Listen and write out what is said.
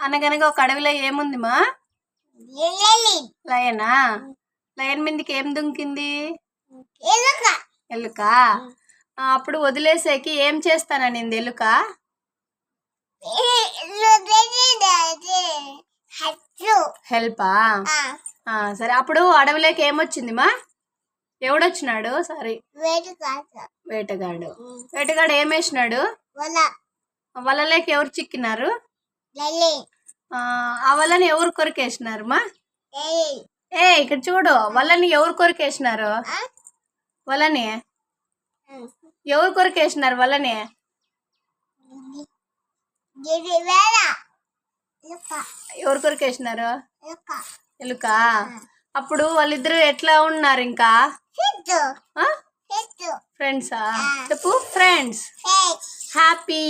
అనగనగా ఒక అడవిలో ఏముంది మా? లయనా? లయన్ మీదకి ఏం దుంకింది? ఎలుక. అప్పుడు వదిలేసేకి ఏం చేస్తాననింది ఎలుక? హెల్పా? సరే, అప్పుడు అడవిలోకి ఏమొచ్చింది మా? ఎవడొచ్చినాడు? సారీ, వేటగాడు. వేటగాడు ఏమేసినాడు? వలలోకి ఎవరు చిక్కినారు? ఆ వలని ఎవరు కొరికేసినారు మా? ఇక్కడ చూడు, వలని ఎవరు కొరికేసినారు? వలని ఎవరు కొరికేసినారు? వలని ఎవరు కొరికేసినారు? ఎలుక. అప్పుడు వాళ్ళిద్దరు ఎట్లా ఉన్నారు? ఇంకా ఫ్రెండ్సా? చెప్పు, ఫ్రెండ్స్. హ్యాపీ